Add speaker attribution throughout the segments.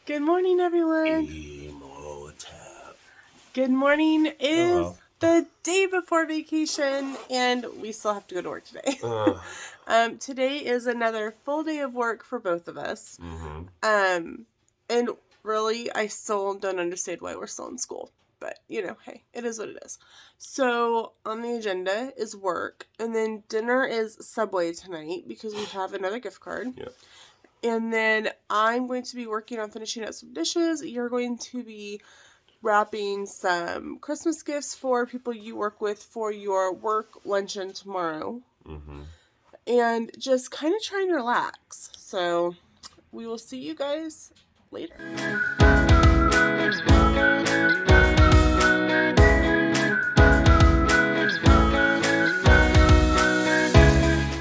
Speaker 1: Good morning, everyone.
Speaker 2: Emotep.
Speaker 1: Good morning. It is
Speaker 2: Hello.
Speaker 1: the day before vacation, and we still have to go to work today.
Speaker 2: Uh,
Speaker 1: Today is another full day of work for both of us.
Speaker 2: mm-hmm.
Speaker 1: And really, I still don't understand why we're still in school. But, hey, it is what it is. So, on the agenda is work, and then dinner is Subway tonight because we have another gift card.
Speaker 2: Yeah.
Speaker 1: And then I'm going to be working on finishing up some dishes. You're going to be wrapping some Christmas gifts for people you work with for your work luncheon tomorrow.
Speaker 2: Mm-hmm.
Speaker 1: And just kind of trying to relax. So we will see you guys later.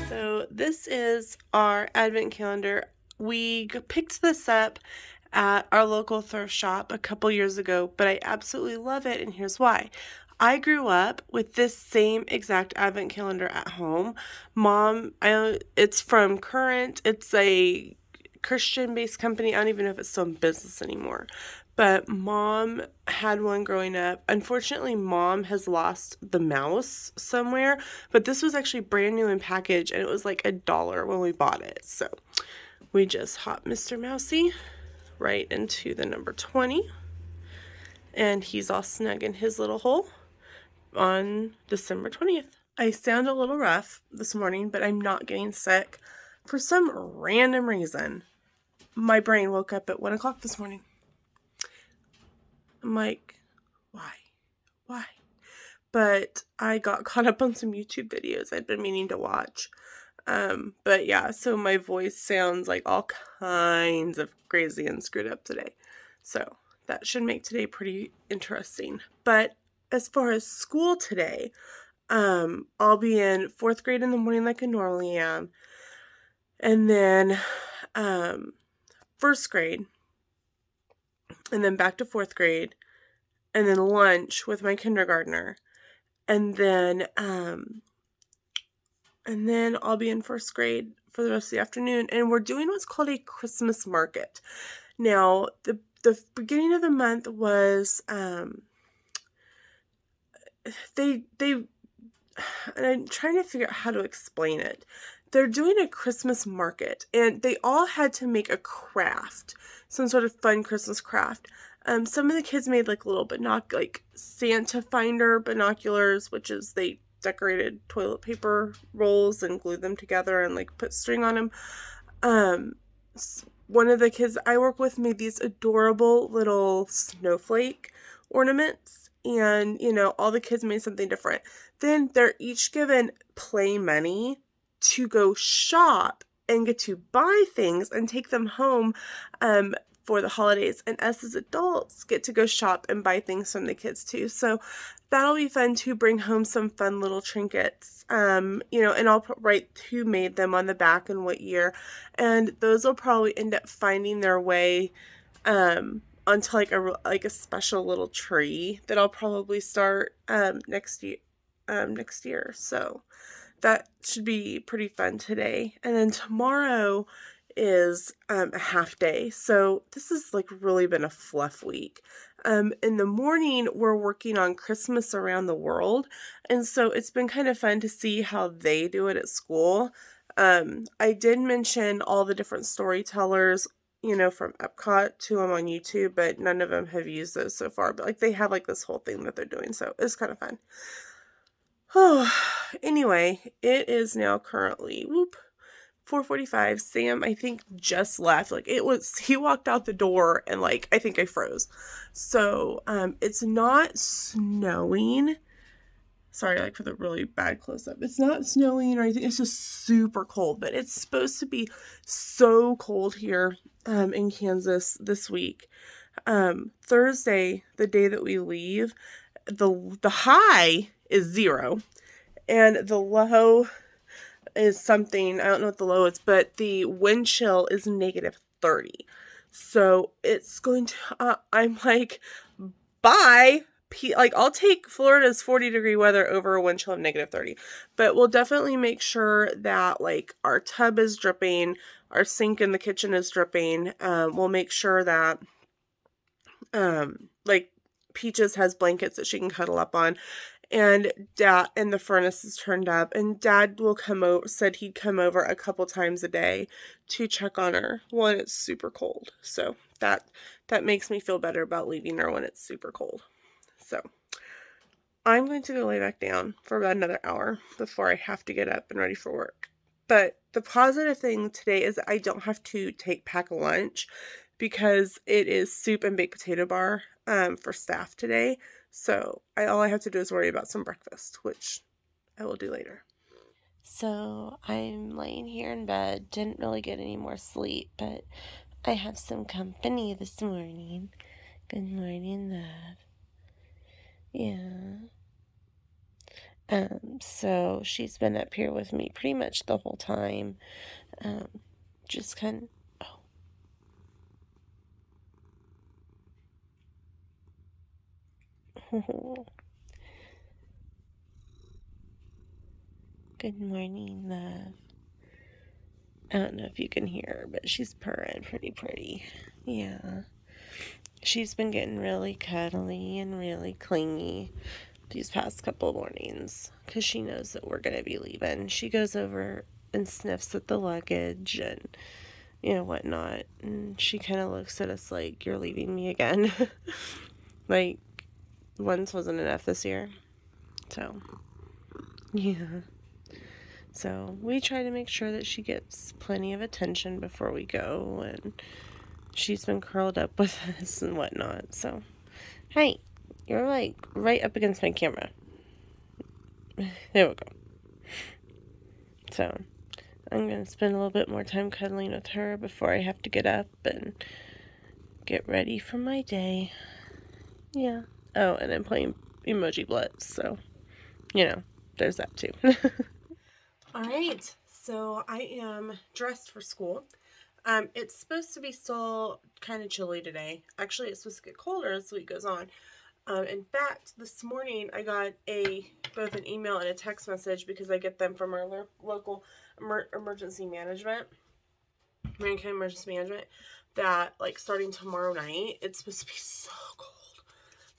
Speaker 1: So this is our advent calendar. We picked this up at our local thrift shop a couple years ago, but I absolutely love it, and here's why. I grew up with this same exact advent calendar at home. It's from Current. It's a Christian-based company. I don't even know if it's still in business anymore. But Mom had one growing up. Unfortunately, Mom has lost the mouse somewhere, but this was actually brand new in package, and it was like $1 when we bought it. So we just hopped Mr. Mousy right into the number 20, and he's all snug in his little hole on December 20th. I sound a little rough this morning, but I'm not getting sick. For some random reason, my brain woke up at 1 o'clock this morning. I'm like, why? But I got caught up on some YouTube videos I'd been meaning to watch. But yeah, so my voice sounds like all kinds of crazy and screwed up today. So that should make today pretty interesting. But as far as school today, I'll be in 4th grade in the morning like I normally am. And then 1st grade. And then back to 4th grade. And then lunch with my kindergartner. And then I'll be in 1st grade for the rest of the afternoon. And we're doing what's called a Christmas market. Now, the beginning of the month was they and I'm trying to figure out how to explain it. They're doing a Christmas market, and they all had to make a craft, some sort of fun Christmas craft. Some of the kids made like little like Santa finder binoculars, which is they decorated toilet paper rolls and glued them together and like put string on them. One of the kids I work with made these adorable little snowflake ornaments, and all the kids made something different. Then they're each given play money to go shop and get to buy things and take them home for the holidays. And us as adults get to go shop and buy things from the kids too. So that'll be fun to bring home some fun little trinkets. And I'll write who made them on the back and what year. And those will probably end up finding their way onto like a special little tree that I'll probably start next year. So that should be pretty fun today. And then tomorrow is a half day. So this has like really been a fluff week. In the morning, we're working on Christmas around the world. And so it's been kind of fun to see how they do it at school. I did mention all the different storytellers, from Epcot to them on YouTube, but none of them have used those so far. But like they have like this whole thing that they're doing. So it's kind of fun. Oh, anyway, it is now currently 4:45. Sam, I think, just left. Like he walked out the door and like I think I froze. So it's not snowing. Sorry, like for the really bad close-up. It's not snowing or anything. It's just super cold, but it's supposed to be so cold here in Kansas this week. Thursday, the day that we leave, the high is 0 and the low is something, I don't know what the low is, but the wind chill is -30. So it's going to, I'm like, bye. Like, I'll take Florida's 40-degree weather over a wind chill of -30. But we'll definitely make sure that, like, our tub is dripping, our sink in the kitchen is dripping. We'll make sure that like Peaches has blankets that she can cuddle up on, and the furnace is turned up, and Dad will come over, said he'd come over a couple times a day to check on her when it's super cold. So that makes me feel better about leaving her when it's super cold. So I'm going to go lay back down for about another hour before I have to get up and ready for work. But the positive thing today is that I don't have to pack a lunch because it is soup and baked potato bar for staff today. So all I have to do is worry about some breakfast, which I will do later.
Speaker 3: So I'm laying here in bed, didn't really get any more sleep, but I have some company this morning. Good morning, love. Yeah. So she's been up here with me pretty much the whole time. Um, just kind of, oh. Good morning, love. I don't know if you can hear her, but she's purring pretty. Yeah. She's been getting really cuddly and really clingy these past couple mornings because she knows that we're going to be leaving. She goes over and sniffs at the luggage and, whatnot. And she kind of looks at us like, you're leaving me again. Like, once wasn't enough this year. So, yeah. So, we try to make sure that she gets plenty of attention before we go. And she's been curled up with us and whatnot. So, hey, you're like right up against my camera. There we go. So, I'm going to spend a little bit more time cuddling with her before I have to get up and get ready for my day. Yeah. Oh, and I'm playing Emoji Blitz, so, there's that too.
Speaker 1: All right, so I am dressed for school. It's supposed to be still kind of chilly today. Actually, it's supposed to get colder as the week goes on. In fact, this morning I got both an email and a text message because I get them from our local emergency management, Marion County Emergency Management, that like starting tomorrow night, it's supposed to be so cold,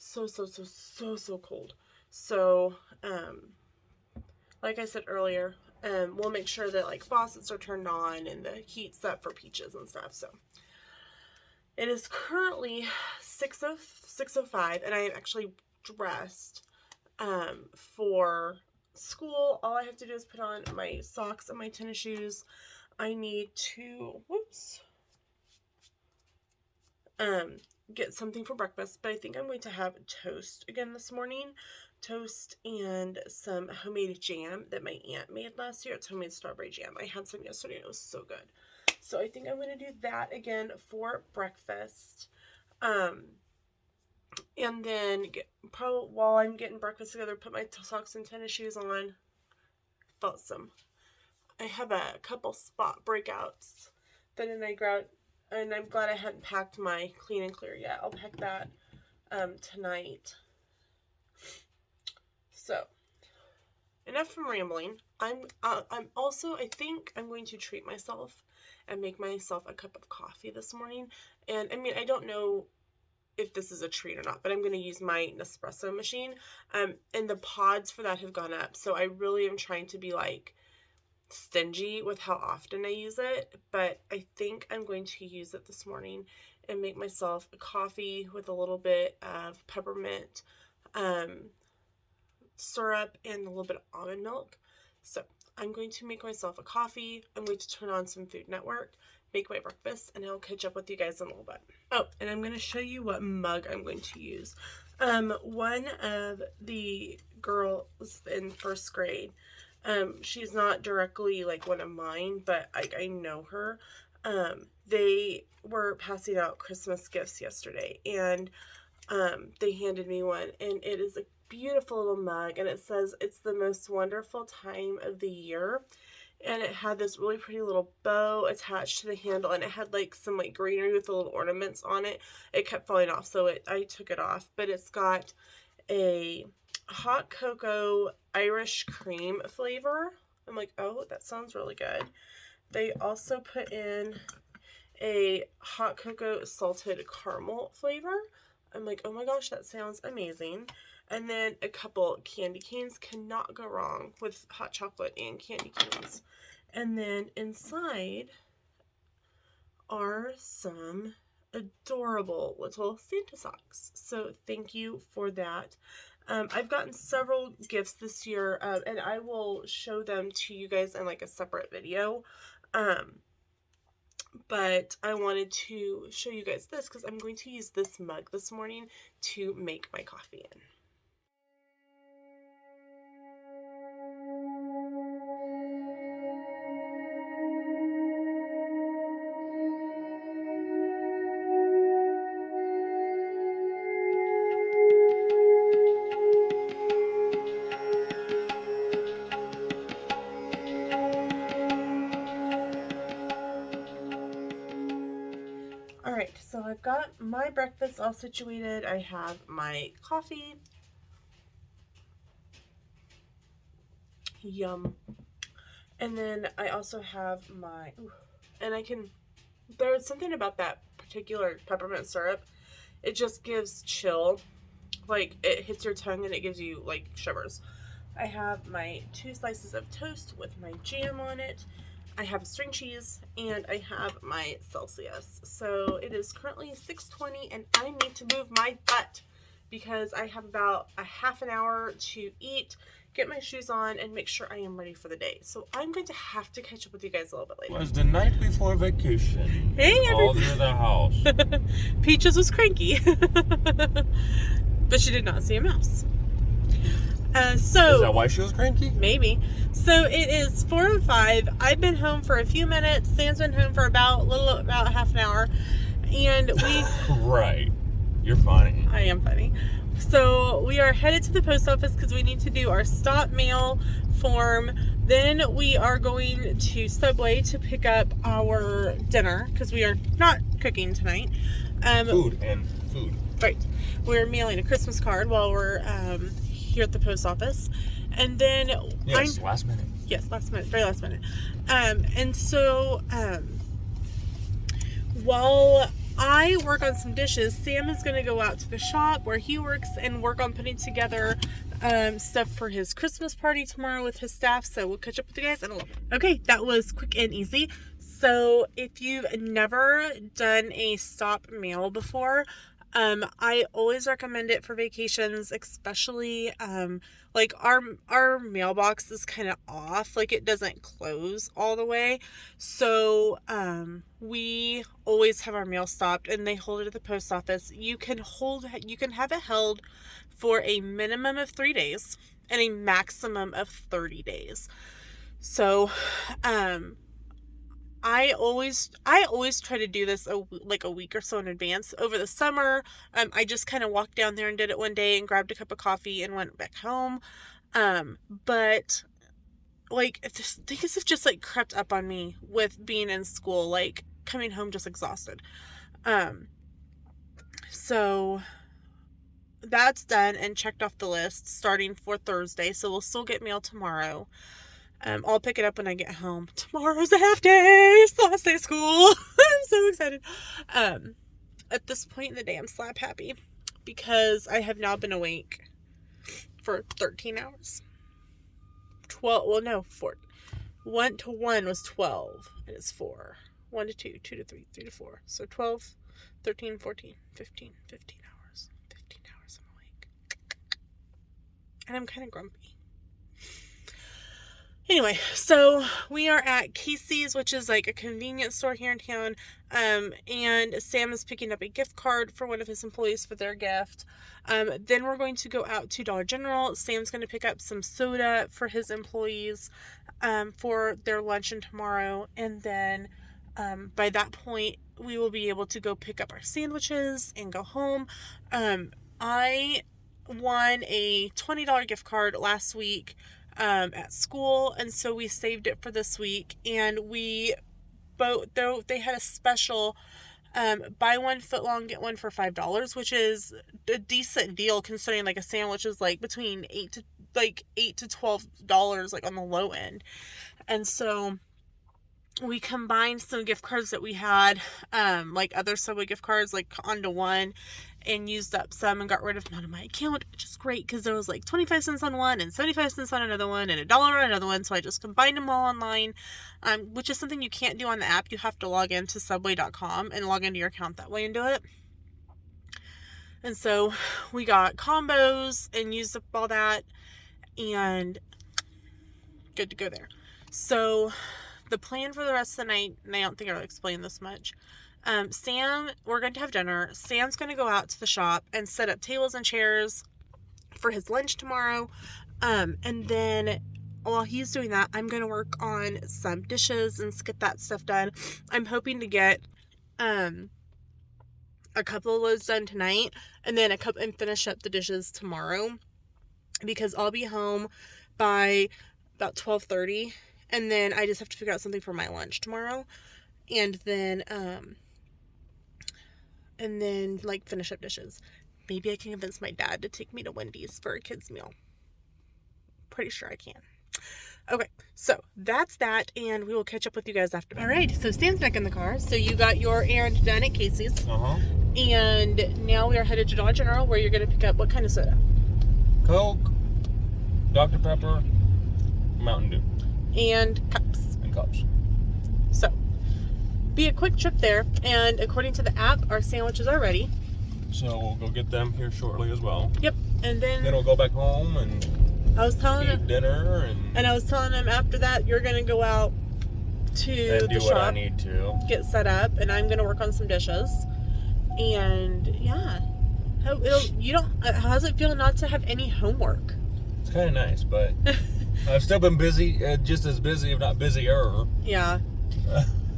Speaker 1: so cold. So, like I said earlier, we'll make sure that like faucets are turned on and the heat's up for Peaches and stuff. So it is currently 6:05, and I am actually dressed for school. All I have to do is put on my socks and my tennis shoes. I need to get something for breakfast, but I think I'm going to have toast again this morning. Toast and some homemade jam that my aunt made last year. It's homemade strawberry jam. I had some yesterday and it was so good. So I think I'm going to do that again for breakfast. And then probably while I'm getting breakfast together, put my socks and tennis shoes on. I have a couple spot breakouts that I grabbed, and I'm glad I hadn't packed my clean and clear yet. I'll pack that tonight. So enough from rambling. I'm also, I think I'm going to treat myself and make myself a cup of coffee this morning. And I mean, I don't know if this is a treat or not, but I'm going to use my Nespresso machine. And the pods for that have gone up. So I really am trying to be like stingy with how often I use it, but I think I'm going to use it this morning and make myself a coffee with a little bit of peppermint syrup and a little bit of almond milk. So I'm going to make myself a coffee. I'm going to turn on some Food Network, make my breakfast, and I'll catch up with you guys in a little bit. Oh, and I'm going to show you what mug I'm going to use. One of the girls in first grade, she's not directly like one of mine, but I know her. They were passing out Christmas gifts yesterday, and they handed me one, and it is a beautiful little mug, and it says it's the most wonderful time of the year. And it had this really pretty little bow attached to the handle, and it had like some like greenery with the little ornaments on it. It kept falling off, so I took it off. But it's got a hot cocoa Irish cream flavor. I'm like, oh, that sounds really good. They also put in a hot cocoa salted caramel flavor. I'm like, oh my gosh, that sounds amazing. And then a couple candy canes. Cannot go wrong with hot chocolate and candy canes. And then inside are some adorable little Santa socks. So thank you for that. I've gotten several gifts this year, and I will show them to you guys in like a separate video. But I wanted to show you guys this because I'm going to use this mug this morning to make my coffee in. Alright, so I've got my breakfast all situated. I have my coffee. Yum. And then I also have my, and I can, there's something about that particular peppermint syrup. It just gives chill. Like, it hits your tongue and it gives you, like, shivers. I have my 2 slices of toast with my jam on it. I have string cheese, and I have my Celsius. So it is currently 6:20, and I need to move my butt because I have about a half an hour to eat, get my shoes on, and make sure I am ready for the day. So I'm going to have to catch up with you guys a little bit later.
Speaker 2: It was the night before vacation.
Speaker 1: Hey,
Speaker 2: all through the house.
Speaker 1: Peaches was cranky, but she did not see a mouse. So
Speaker 2: is that why she was cranky?
Speaker 1: Maybe. So it is 4:05. I've been home for a few minutes. Sam's been home for about half an hour, and we.
Speaker 2: Right. You're funny.
Speaker 1: I am funny. So we are headed to the post office because we need to do our stop mail form. Then we are going to Subway to pick up our dinner because we are not cooking tonight.
Speaker 2: Food.
Speaker 1: Right. We're mailing a Christmas card while we're here at the post office. And then
Speaker 2: yes, last minute.
Speaker 1: Yes, last minute, very last minute. And so while I work on some dishes, Sam is going to go out to the shop where he works and work on putting together stuff for his Christmas party tomorrow with his staff. So we'll catch up with you guys in a little bit. Okay, that was quick and easy. So if you've never done a stop mail before, I always recommend it for vacations, especially, like our mailbox is kind of off, like it doesn't close all the way. So, we always have our mail stopped and they hold it at the post office. You can have it held for a minimum of 3 days and a maximum of 30 days. So, I always try to do this like a week or so in advance. Over the summer, I just kind of walked down there and did it one day and grabbed a cup of coffee and went back home. But like things have just like crept up on me with being in school, like coming home just exhausted. So that's done and checked off the list starting for Thursday. So we'll still get mail tomorrow. I'll pick it up when I get home. Tomorrow's a half day. It's the last day of school. I'm so excited. At this point in the day, I'm slap happy because I have now been awake for 13 hours. 12, well, no, 4. 1 to 1 was 12, and it's 4. 1 to 2, 2 to 3, 3 to 4. So 12, 13, 14, 15 hours. 15 hours I'm awake. And I'm kind of grumpy. Anyway, so we are at Casey's, which is like a convenience store here in town, and Sam is picking up a gift card for one of his employees for their gift. Then we're going to go out to Dollar General. Sam's going to pick up some soda for his employees for their luncheon tomorrow, and then by that point, we will be able to go pick up our sandwiches and go home. I won a $20 gift card last week at school, and so we saved it for this week, and though they had a special buy one foot long get one for $5, which is a decent deal considering like a sandwich is like between $8 to $12 like on the low end. And so
Speaker 3: we combined some gift cards that we had, like other Subway gift cards, like onto one, and used up some and got rid of them out of my account, which is great because there was like 25 cents on one and 75 cents on another one and $1 on another one. So I just combined them all online, which is something you can't do on the app. You have to log into subway.com and log into your account that way and do it. And so we got combos and used up all that, and good to go there. So the plan for the rest of the night, and I don't think I'll explain this much. Sam, we're going to have dinner. Sam's going to go out to the shop and set up tables and chairs for his lunch tomorrow. And then while he's doing that, I'm going to work on some dishes and get that stuff done. I'm hoping to get a couple of loads done tonight, and then and finish up the dishes tomorrow, because I'll be home by about 12:30, and then I just have to figure out something for my lunch tomorrow, and then like finish up dishes. Maybe I can convince my dad to take me to Wendy's for a kid's meal. Pretty sure I can. Okay, so that's that, and we will catch up with you guys after. All right, so Sam's back in the car. So you got your errand done at Casey's. And now we are headed to Dollar General, where you're going to pick up what kind of soda?
Speaker 2: Coke, Dr. Pepper, Mountain Dew.
Speaker 3: And cups. So, be a quick trip there, and according to the app, our sandwiches are ready.
Speaker 2: So we'll go get them here shortly as well.
Speaker 3: Yep, and then
Speaker 2: we'll go back home and
Speaker 3: I was telling him
Speaker 2: dinner, and
Speaker 3: I was telling him after that you're gonna go out to
Speaker 2: do
Speaker 3: the
Speaker 2: what I
Speaker 3: shop,
Speaker 2: need to
Speaker 3: get set up, and I'm gonna work on some dishes. And yeah, how's it feel not to have any homework?
Speaker 2: It's kind of nice, but I've still been busy, just as busy, if not busier.
Speaker 3: Yeah.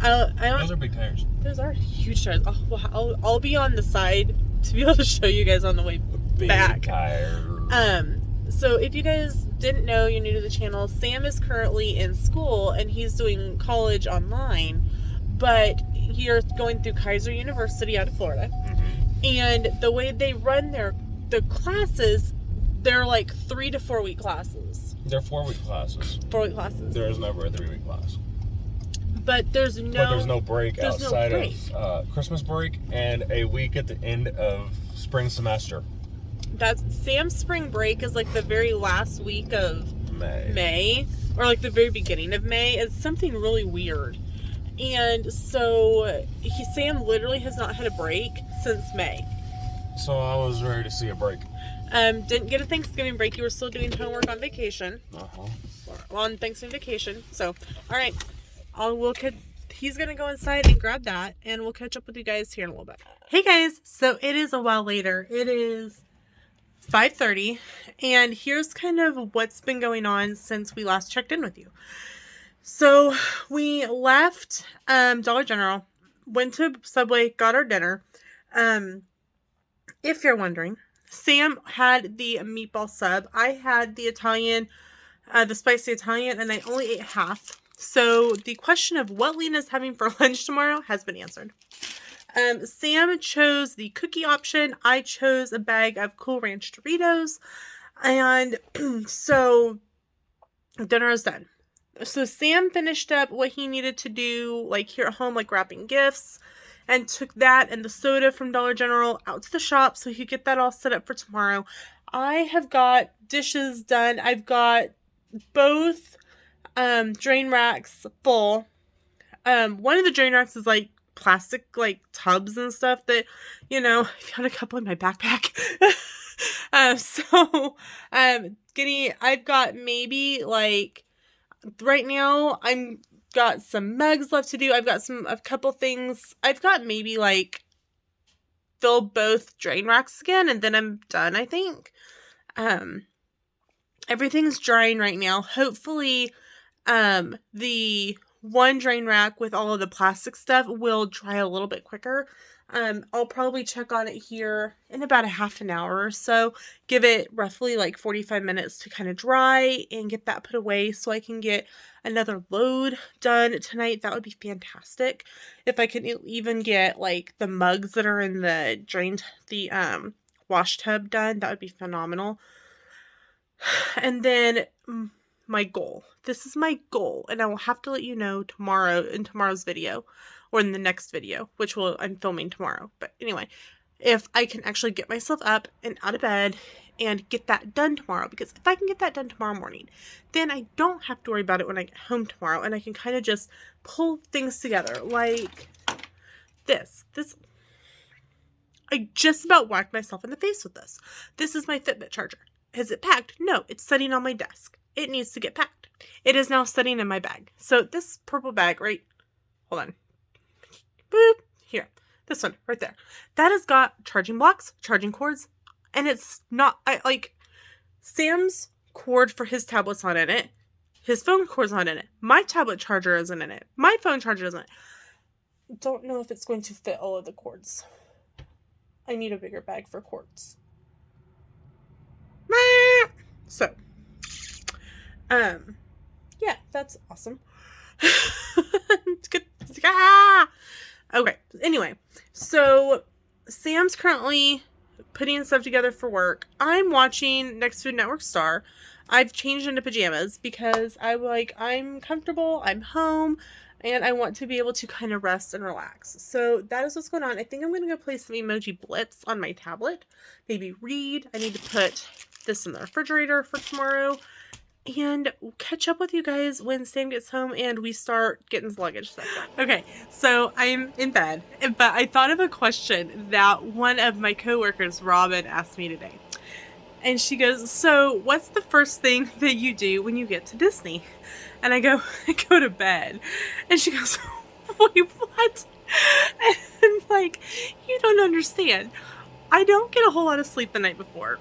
Speaker 3: I don't.
Speaker 2: Those are big tires.
Speaker 3: Those are huge tires. I'll be on the side to be able to show you guys on the way back.
Speaker 2: Big tires.
Speaker 3: So if you guys didn't know, you're new to the channel, Sam is currently in school and he's doing college online, but you're going through Kaiser University out of Florida. And the way they run the classes, they're like 3 to 4 week classes.
Speaker 2: They're 4-week classes.
Speaker 3: 4-week classes.
Speaker 2: There is never a 3-week class.
Speaker 3: But there's no
Speaker 2: break outside of Christmas break and a week at the end of spring semester.
Speaker 3: That's Sam's spring break is like the very last week of
Speaker 2: May,
Speaker 3: or like the very beginning of May. It's something really weird. And so Sam literally has not had a break since May.
Speaker 2: So I was ready to see a break.
Speaker 3: Didn't get a Thanksgiving break. You were still doing homework on vacation. On Thanksgiving vacation. So, all right. He's going to go inside and grab that, and we'll catch up with you guys here in a little bit. Hey guys. So it is a while later. It is 5:30, and here's kind of what's been going on since we last checked in with you. So we left Dollar General, went to Subway, got our dinner. If you're wondering, Sam had the meatball sub. I had the Italian, the spicy Italian, and I only ate half. So the question of what Lena's having for lunch tomorrow has been answered. Sam chose the cookie option. I chose a bag of Cool Ranch Doritos. And so dinner is done. So Sam finished up what he needed to do, like here at home, like wrapping gifts, and took that and the soda from Dollar General out to the shop so he could get that all set up for tomorrow. I have got dishes done. I've got both drain racks full. One of the drain racks is like plastic, like tubs and stuff that, I found a couple in my backpack. I've got maybe like, right now I'm got some mugs left to do. I've got a couple things. I've got maybe like fill both drain racks again, and then I'm done, I think. Everything's drying right now. Hopefully, the one drain rack with all of the plastic stuff will dry a little bit quicker. I'll probably check on it here in about a half an hour or so. Give it roughly like 45 minutes to kind of dry and get that put away so I can get another load done tonight. That would be fantastic. If I can even get like the mugs that are in the wash tub done, that would be phenomenal. And then
Speaker 1: my goal. This is my goal, and I will have to let you know tomorrow in tomorrow's video, or in the next video, which I'm filming tomorrow. But anyway, if I can actually get myself up and out of bed and get that done tomorrow, because if I can get that done tomorrow morning, then I don't have to worry about it when I get home tomorrow, and I can kind of just pull things together like this. I just about whacked myself in the face with this. This is my Fitbit charger. Is it packed? No, it's sitting on my desk. It needs to get packed. It is now sitting in my bag. So this purple bag, right? Hold on. Boop. Here. This one, right there. That has got charging blocks, charging cords, and it's not, Sam's cord for his tablet's not in it. His phone cord's not in it. My tablet charger isn't in it. My phone charger isn't in it. Don't know if it's going to fit all of the cords. I need a bigger bag for cords. So, yeah, that's awesome. It's good. Okay, anyway, so Sam's currently putting stuff together for work. I'm watching Next Food Network Star. I've changed into pajamas because I'm comfortable, I'm home, and I want to be able to kind of rest and relax. So that is what's going on. I think I'm going to go play some Emoji Blitz on my tablet. Maybe read. I need to put this in the refrigerator for tomorrow. And catch up with you guys when Sam gets home and we start getting his luggage stuff done. Okay, so I'm in bed, but I thought of a question that one of my coworkers, Robin, asked me today. And she goes, so what's the first thing that you do when you get to Disney? And I go to bed. And she goes, wait, what? And you don't understand. I don't get a whole lot of sleep the night before.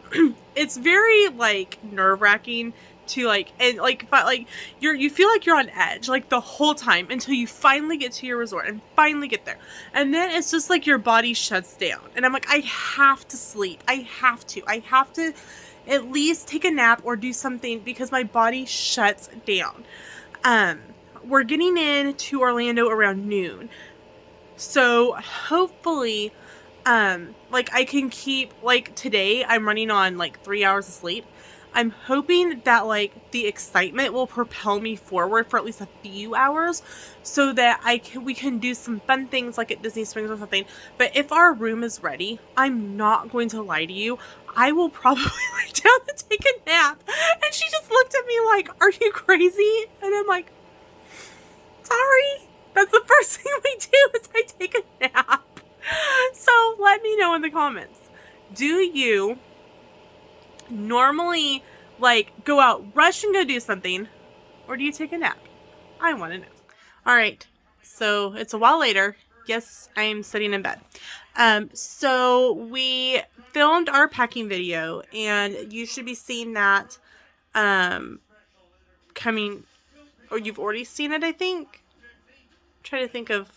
Speaker 1: It's very nerve-wracking to you feel like you're on edge the whole time until you finally get to your resort and finally get there. And then it's just your body shuts down. And I'm like, I have to sleep. I have to at least take a nap or do something because my body shuts down. We're getting into Orlando around noon. So hopefully I can keep today I'm running on 3 hours of sleep. I'm hoping that the excitement will propel me forward for at least a few hours so that we can do some fun things at Disney Springs or something. But if our room is ready, I'm not going to lie to you. I will probably lay down and take a nap. And she just looked at me are you crazy? And I'm like, sorry. That's the first thing we do is I take a nap. So let me know in the comments. Do you normally go out, rush and go do something, or do you take a nap? I want to know. All right, so it's a while later. Yes, I am sitting in bed. So we filmed our packing video, and you should be seeing that coming, or you've already seen it, I think. Try to think of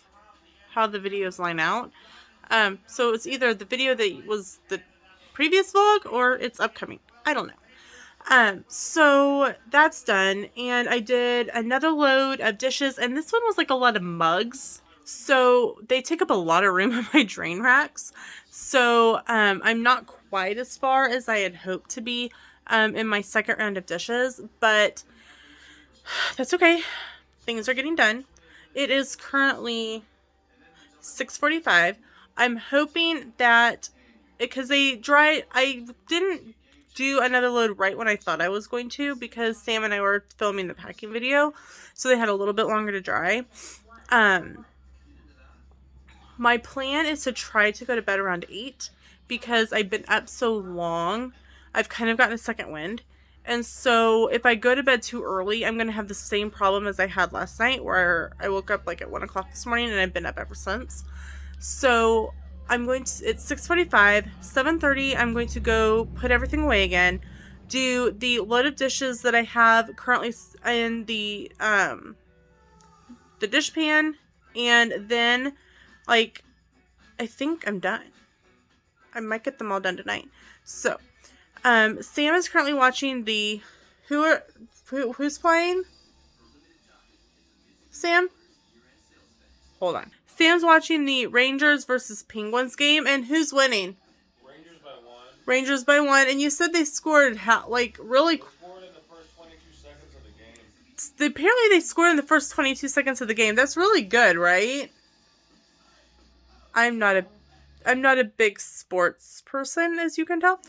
Speaker 1: how the videos line out. So it's either the video that was the previous vlog or it's upcoming. I don't know. So that's done, and I did another load of dishes, and this one was a lot of mugs. So they take up a lot of room in my drain racks. So I'm not quite as far as I had hoped to be in my second round of dishes, but that's okay. Things are getting done. It is currently 6:45. I'm hoping that because I didn't do another load right when I thought I was going to because Sam and I were filming the packing video, so they had a little bit longer to dry. My plan is to try to go to bed around 8 because I've been up so long. I've kind of gotten a second wind. And so if I go to bed too early, I'm going to have the same problem as I had last night where I woke up at 1 o'clock this morning and I've been up ever since. So it's 6:45, 7:30, I'm going to go put everything away again, do the load of dishes that I have currently in the dish pan, and then, I think I'm done. I might get them all done tonight. So, Sam is currently watching who's playing? Sam? Hold on. Sam's watching the Rangers versus Penguins game, and who's winning? Rangers by one, and you said they scored really?
Speaker 2: Scored in the first 22 seconds of the game.
Speaker 1: apparently they scored in the first 22 seconds of the game. That's really good, right? I'm not a big sports person, as you can tell.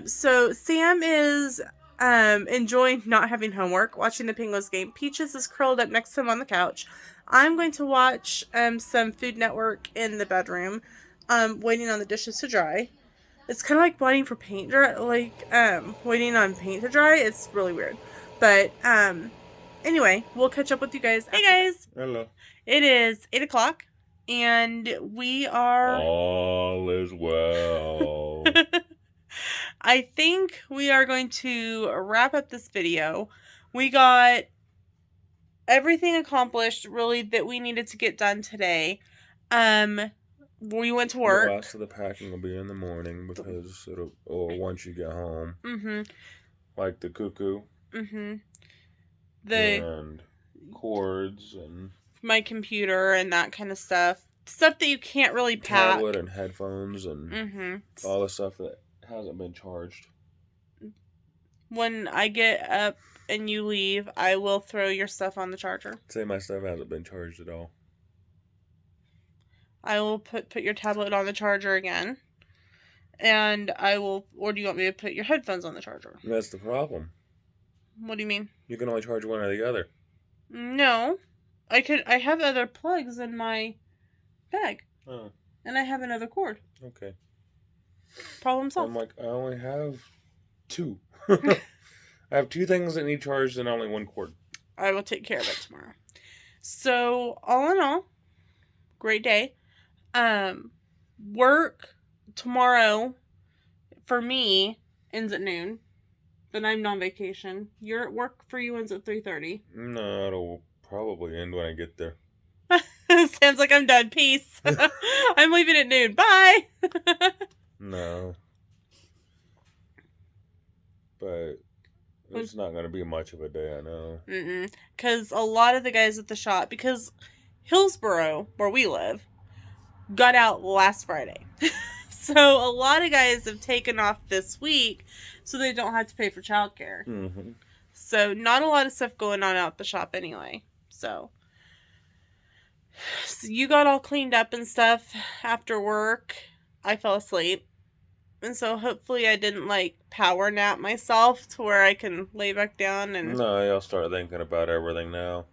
Speaker 1: So Sam is enjoying not having homework, watching the Penguins game. Peaches is curled up next to him on the couch. I'm going to watch some Food Network in the bedroom, waiting on the dishes to dry. It's kind of like waiting for paint dry, waiting on paint to dry. It's really weird. But anyway, we'll catch up with you guys. Hey guys.
Speaker 2: Hello.
Speaker 1: It is 8 o'clock, and we are...
Speaker 2: All is well.
Speaker 1: I think we are going to wrap up this video. We got everything accomplished, really, that we needed to get done today. We went to work.
Speaker 2: The rest of the packing will be in the morning because once you get home.
Speaker 1: Mm-hmm.
Speaker 2: Like the cuckoo.
Speaker 1: Mm-hmm.
Speaker 2: And cords and...
Speaker 1: my computer and that kind of stuff. Stuff that you can't really pack.
Speaker 2: Tablet and headphones and all the stuff that hasn't been charged.
Speaker 1: When I get up and you leave, I will throw your stuff on the charger.
Speaker 2: Say my stuff hasn't been charged at all.
Speaker 1: I will put your tablet on the charger again. And I will... Or do you want me to put your headphones on the charger?
Speaker 2: That's the problem.
Speaker 1: What do you mean?
Speaker 2: You can only charge one or the other.
Speaker 1: No. I have other plugs in my bag.
Speaker 2: Oh.
Speaker 1: And I have another cord.
Speaker 2: Okay.
Speaker 1: Problem solved.
Speaker 2: I'm like, I only have 2. I have 2 things that need charged and only 1 cord.
Speaker 1: I will take care of it tomorrow. So, all in all, great day. Work tomorrow, for me, ends at noon. Then I'm on vacation. Your work for you ends at 3:30.
Speaker 2: No, it'll probably end when I get there.
Speaker 1: Sounds like I'm done. Peace. I'm leaving at noon. Bye.
Speaker 2: No. But it's not going to be much of a day, I know.
Speaker 1: Because a lot of the guys at the shop, because Hillsboro, where we live, got out last Friday. So a lot of guys have taken off this week so they don't have to pay for childcare.
Speaker 2: Mm-hmm.
Speaker 1: So not a lot of stuff going on out the shop anyway. So you got all cleaned up and stuff after work. I fell asleep. And so hopefully I didn't power nap myself to where I can lay back down and...
Speaker 2: No, I'll start thinking about everything now.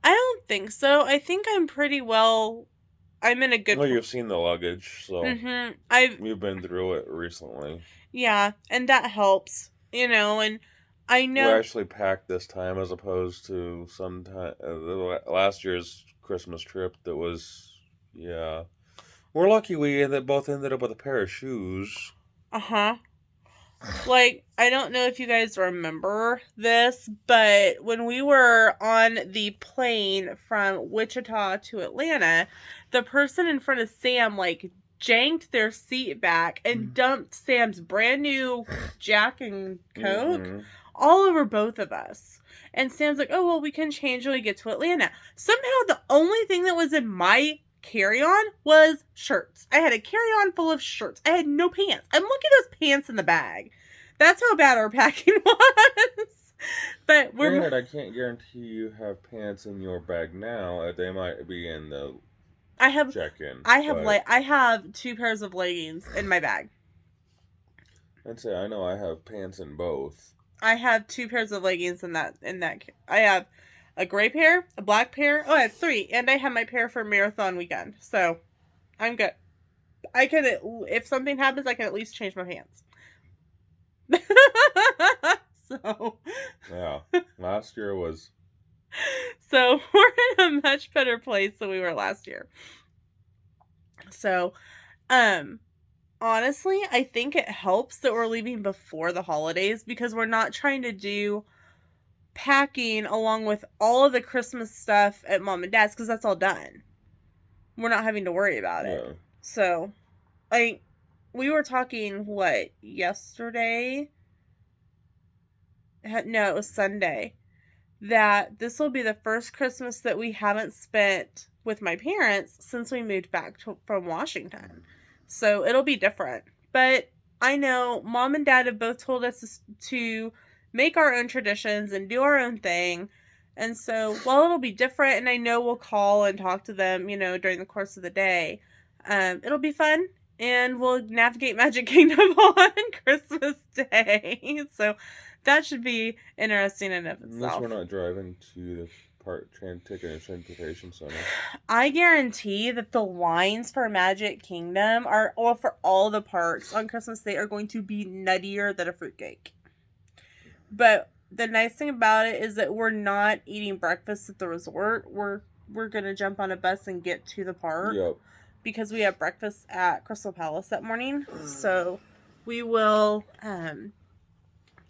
Speaker 1: I don't think so. I think I'm pretty well... I'm in a good...
Speaker 2: Well, you've seen the luggage, so... You've been through it recently.
Speaker 1: Yeah, and that helps, and I know...
Speaker 2: We actually packed this time as opposed to last year's Christmas trip that was... Yeah. We're lucky we both ended up with a pair of shoes.
Speaker 1: Uh-huh. I don't know if you guys remember this, but when we were on the plane from Wichita to Atlanta, the person in front of Sam, janked their seat back and dumped Sam's brand new Jack and Coke all over both of us. And Sam's like, oh, well, we can change when we get to Atlanta. Somehow the only thing that was in my carry-on was shirts. I had a carry-on full of shirts. I had no pants. I'm looking at those pants in the bag. That's how bad our packing was. But
Speaker 2: Granted, I can't guarantee you have pants in your bag now. They might be in the check-in.
Speaker 1: I have 2 pairs of leggings in my bag.
Speaker 2: I'd say I know I have pants in both.
Speaker 1: I have 2 pairs of leggings in that. I have a gray pair, a black pair. Oh, I have 3, and I have my pair for marathon weekend. So, I'm good. I could, if something happens, I can at least change my pants. So.
Speaker 2: Yeah, last year was.
Speaker 1: So, we're in a much better place than we were last year. So, honestly, I think it helps that we're leaving before the holidays because we're not trying to do packing along with all of the Christmas stuff at Mom and Dad's because that's all done. We're not having to worry about it.
Speaker 2: Yeah.
Speaker 1: So, we were talking, yesterday? No, it was Sunday. That this will be the first Christmas that we haven't spent with my parents since we moved back from Washington. So it'll be different. But I know Mom and Dad have both told us to make our own traditions and do our own thing. And so, while it'll be different, and I know we'll call and talk to them, during the course of the day, it'll be fun, and we'll navigate Magic Kingdom on Christmas Day. So, that should be interesting in of
Speaker 2: At least
Speaker 1: itself.
Speaker 2: we're not driving to the ticket and transportation center.
Speaker 1: I guarantee that the lines for Magic Kingdom or for all the parks on Christmas Day are going to be nuttier than a fruitcake. But the nice thing about it is that we're not eating breakfast at the resort. We're gonna jump on a bus and get to the park.
Speaker 2: Yep.
Speaker 1: Because we have breakfast at Crystal Palace that morning. So we will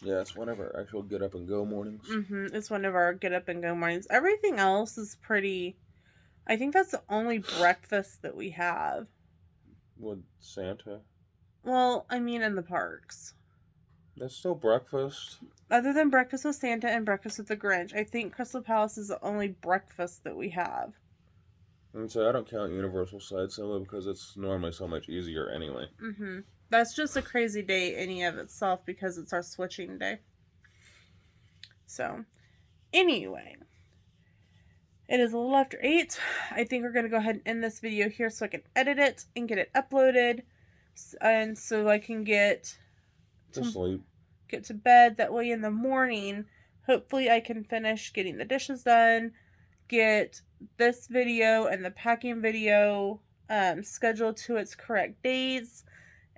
Speaker 2: yeah, it's one of our actual get up and go mornings.
Speaker 1: It's one of our get up and go mornings. Everything else is pretty. I think that's the only breakfast that we have.
Speaker 2: With Santa?
Speaker 1: Well, I mean in the parks.
Speaker 2: That's still breakfast.
Speaker 1: Other than breakfast with Santa and breakfast with the Grinch, I think Crystal Palace is the only breakfast that we have.
Speaker 2: And so I don't count Universal Side Cinema because it's normally so much easier anyway.
Speaker 1: That's just a crazy day in and of itself because it's our switching day. So, anyway, it is a little after 8. I think we're going to go ahead and end this video here so I can edit it and get it uploaded. And so I can get
Speaker 2: to sleep.
Speaker 1: Get to bed. That way in the morning, hopefully I can finish getting the dishes done, get this video and the packing video scheduled to its correct dates,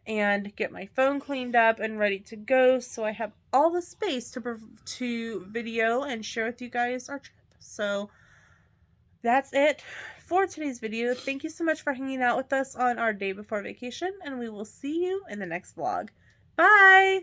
Speaker 1: and get my phone cleaned up and ready to go so I have all the space to video and share with you guys our trip. So that's it for today's video. Thank you so much for hanging out with us on our day before vacation, and we will see you in the next vlog. Bye!